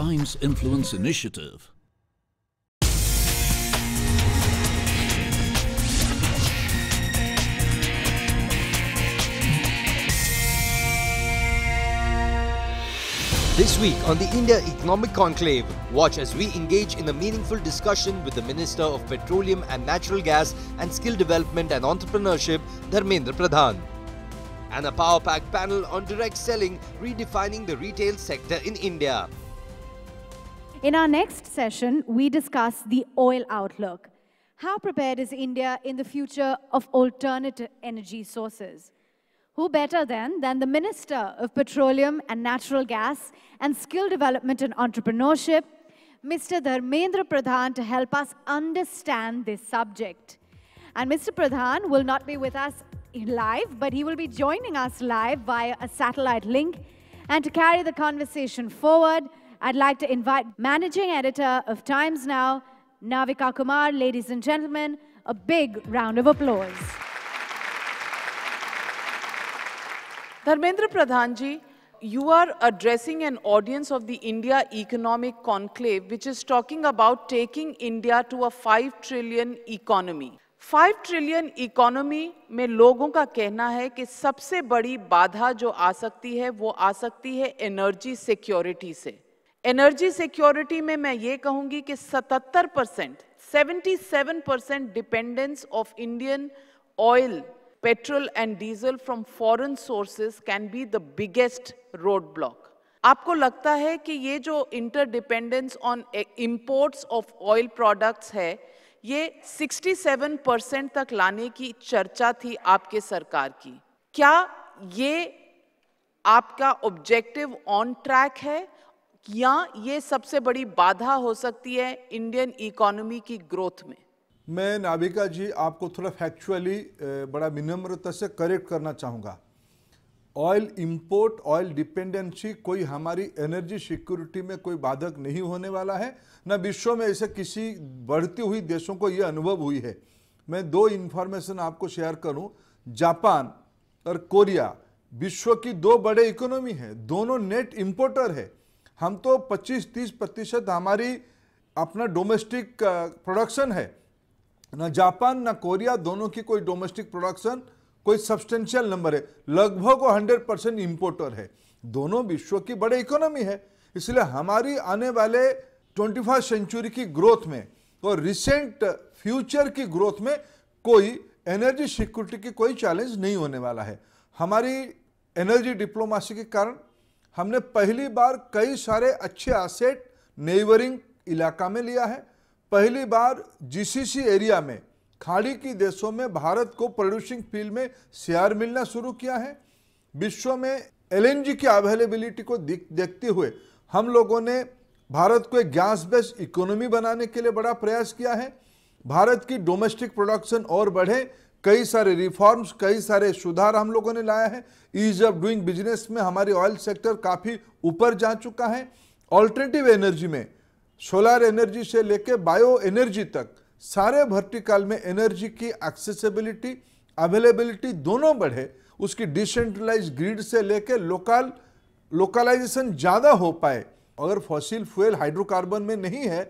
Times Influence Initiative. This week on the India Economic Conclave, watch as we engage in a meaningful discussion with the Minister of Petroleum and Natural Gas and Skill Development and Entrepreneurship, Dharmendra Pradhan. And a power-packed panel on direct selling, redefining the retail sector in India. In our next session, we discuss the oil outlook. How prepared is India in the future of alternative energy sources? Who better than the Minister of Petroleum and Natural Gas and Skill Development and Entrepreneurship, Mr. Dharmendra Pradhan, to help us understand this subject. And Mr. Pradhan will not be with us live, but he will be joining us live via a satellite link. And to carry the conversation forward, I'd like to invite Managing Editor of Times Now, Navika Kumar. Ladies and gentlemen, a big round of applause. Dharmendra Pradhan ji, you are addressing an audience of the India Economic Conclave, which is talking about taking India to a 5 trillion economy. 5 trillion economy में लोगों का कहना है कि सबसे बड़ी बाधा जो आ सकती है, वो आ सकती है एनर्जी सिक्योरिटी से. एनर्जी सिक्योरिटी में मैं ये कहूँगी कि 77%, 77% dependence of Indian oil, petrol and diesel from foreign sources can be the biggest roadblock. आपको लगता है कि ये जो interdependence on imports of oil products है, ये 67% तक लाने की चर्चा थी आपके सरकार की. क्या ये आपका objective on track है या ये सबसे बड़ी बाधा हो सकती है इंडियन इकोनॉमी की ग्रोथ में? मैं नाविका जी आपको थोड़ा फैक्चुअली बड़ा विनम्रता से करेक्ट करना चाहूँगा. ऑयल इंपोर्ट, ऑयल डिपेंडेंसी कोई हमारी एनर्जी सिक्योरिटी में कोई बाधक नहीं होने वाला है, न विश्व में ऐसे किसी बढ़ती हुई देशों को ये अनुभव हुई है. मैं दो इन्फॉर्मेशन आपको शेयर करूं. जापान और कोरिया विश्व की दो बड़े इकोनॉमी है, दोनों नेट इंपोर्टर है. हम तो 25-30% हमारी अपना डोमेस्टिक प्रोडक्शन है. ना जापान ना कोरिया दोनों की कोई डोमेस्टिक प्रोडक्शन कोई सब्सटेंशियल नंबर है, लगभग वो 100% इंपोर्टर है. दोनों विश्व की बड़े इकोनॉमी है. इसलिए हमारी आने वाले 21वीं सेंचुरी की ग्रोथ में और रिसेंट फ्यूचर की ग्रोथ में कोई एनर्जी सिक्योरिटी की कोई चैलेंज नहीं होने वाला है. हमारी एनर्जी डिप्लोमेसी के कारण हमने पहली बार कई सारे अच्छे एसेट नेबरिंग इलाका में लिया है. पहली बार जीसीसी एरिया में खाड़ी की देशों में भारत को प्रोड्यूसिंग फील्ड में शेयर मिलना शुरू किया है. विश्व में एलएनजी की अवेलेबिलिटी को देखते हुए हम लोगों ने भारत को एक गैस बेस्ड इकोनॉमी बनाने के लिए बड़ा प्रयास किया है. भारत की डोमेस्टिक प्रोडक्शन और बढ़े, कई सारे रिफॉर्म्स, कई सारे सुधार हम लोगों ने लाया है. ईज ऑफ डूइंग बिजनेस में हमारी ऑयल सेक्टर काफ़ी ऊपर जा चुका है. ऑल्टरनेटिव एनर्जी में सोलर एनर्जी से लेके बायो एनर्जी तक सारे वर्टिकल में एनर्जी की एक्सेसिबिलिटी, अवेलेबिलिटी दोनों बढ़े. उसकी डिसेंट्रलाइज ग्रिड से लेके लोकलाइजेशन ज़्यादा हो पाए. अगर फॉसिल फ्यूल हाइड्रोकार्बन में नहीं है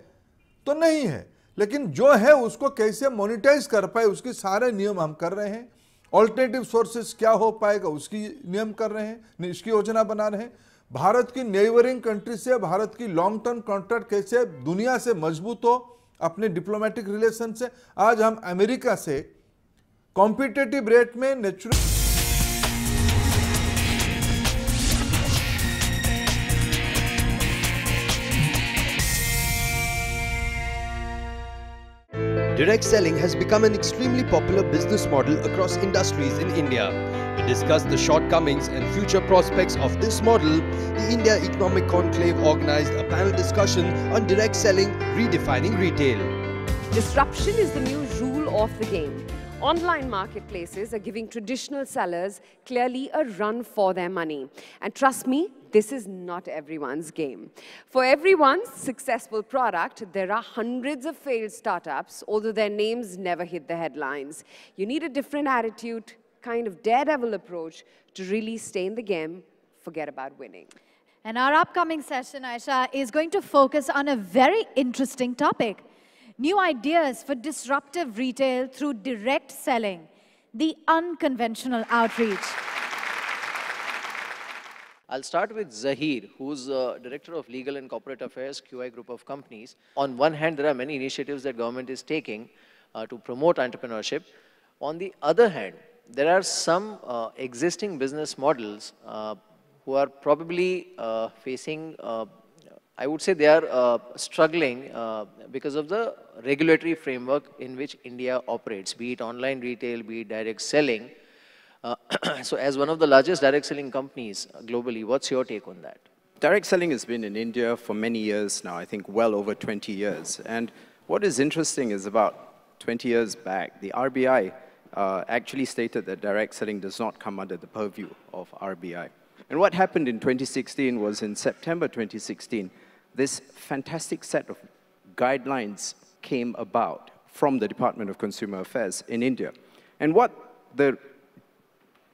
तो नहीं है, लेकिन जो है उसको कैसे मोनेटाइज कर पाए उसके सारे नियम हम कर रहे हैं. ऑल्टरनेटिव सोर्सेज क्या हो पाएगा उसकी नियम कर रहे हैं, इसकी योजना बना रहे हैं. भारत की नेबरिंग कंट्री से भारत की लॉन्ग टर्म कॉन्ट्रैक्ट कैसे दुनिया से मजबूत हो अपने डिप्लोमेटिक रिलेशन से. आज हम अमेरिका से कॉम्पिटिटिव रेट में natural Direct selling has become an extremely popular business model across industries in India. To discuss the shortcomings and future prospects of this model, the India Economic Conclave organized a panel discussion on direct selling, redefining retail. Disruption is the new rule of the game. Online marketplaces are giving traditional sellers clearly a run for their money. And trust me, this is not everyone's game. For everyone's successful product, there are hundreds of failed startups, although their names never hit the headlines. You need a different attitude, kind of daredevil approach to really stay in the game, forget about winning. And our upcoming session, Aisha, is going to focus on a very interesting topic. New ideas for disruptive retail through direct selling, the unconventional outreach. I'll start with Zahir, who's Director of Legal and Corporate Affairs, QI Group of Companies. On one hand, there are many initiatives that government is taking to promote entrepreneurship. On the other hand, there are some existing business models who are probably facing, I would say they are struggling because of the regulatory framework in which India operates, be it online retail, be it direct selling. So as one of the largest direct selling companies globally, what's your take on that? Direct selling has been in India for many years now, I think well over 20 years. And what is interesting is about 20 years back, the RBI actually stated that direct selling does not come under the purview of RBI. And what happened in 2016 was in September 2016, this fantastic set of guidelines came about from the Department of Consumer Affairs in India. And what the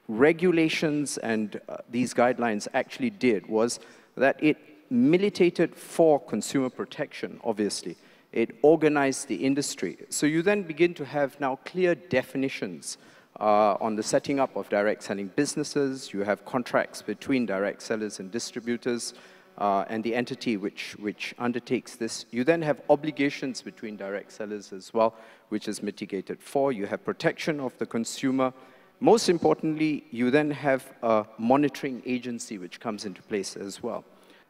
regulations and these guidelines actually did was that it militated for consumer protection, obviously. It organized the industry. So you then begin to have now clear definitions on the setting up of direct selling businesses. You have contracts between direct sellers and distributors and the entity which undertakes this. You then have obligations between direct sellers as well, which is mitigated for. You have protection of the consumer. Most importantly, you then have a monitoring agency which comes into place as well.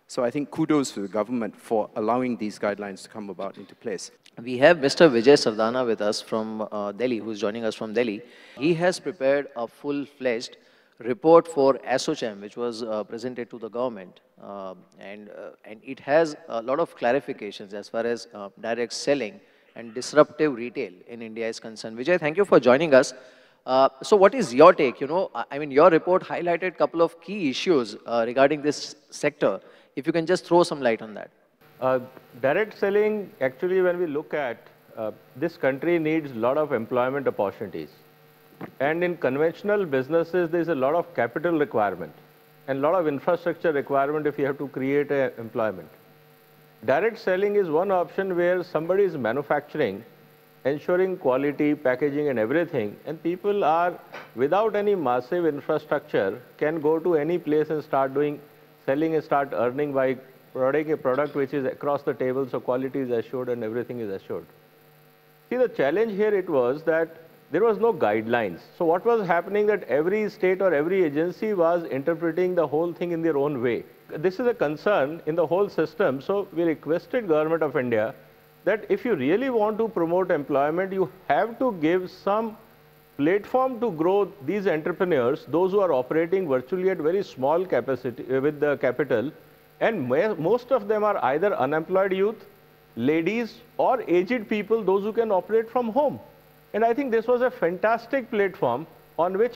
So I think kudos to the government for allowing these guidelines to come about into place. We have Mr. Vijay Sardana with us from Delhi, who's joining us from Delhi. He has prepared a full-fledged report for ASSOCHAM, which was presented to the government. And it has a lot of clarifications as far as direct selling and disruptive retail in India is concerned. Vijay, thank you for joining us. So what is your take? You know, I mean, your report highlighted a couple of key issues regarding this sector. If you can just throw some light on that. Direct selling, actually, when we look at this country needs a lot of employment opportunities. And in conventional businesses, there's a lot of capital requirement and a lot of infrastructure requirement if you have to create employment. Direct selling is one option where somebody is manufacturing, ensuring quality, packaging and everything, and people are, without any massive infrastructure, can go to any place and start doing selling and start earning by providing a product which is across the table, so quality is assured and everything is assured. See, the challenge here it was that there was no guidelines. So what was happening that every state or every agency was interpreting the whole thing in their own way. This is a concern in the whole system. So we requested Government of India that if you really want to promote employment, you have to give some platform to grow these entrepreneurs, those who are operating virtually at very small capacity with the capital, and most of them are either unemployed youth, ladies, or aged people, those who can operate from home. And I think this was a fantastic platform on which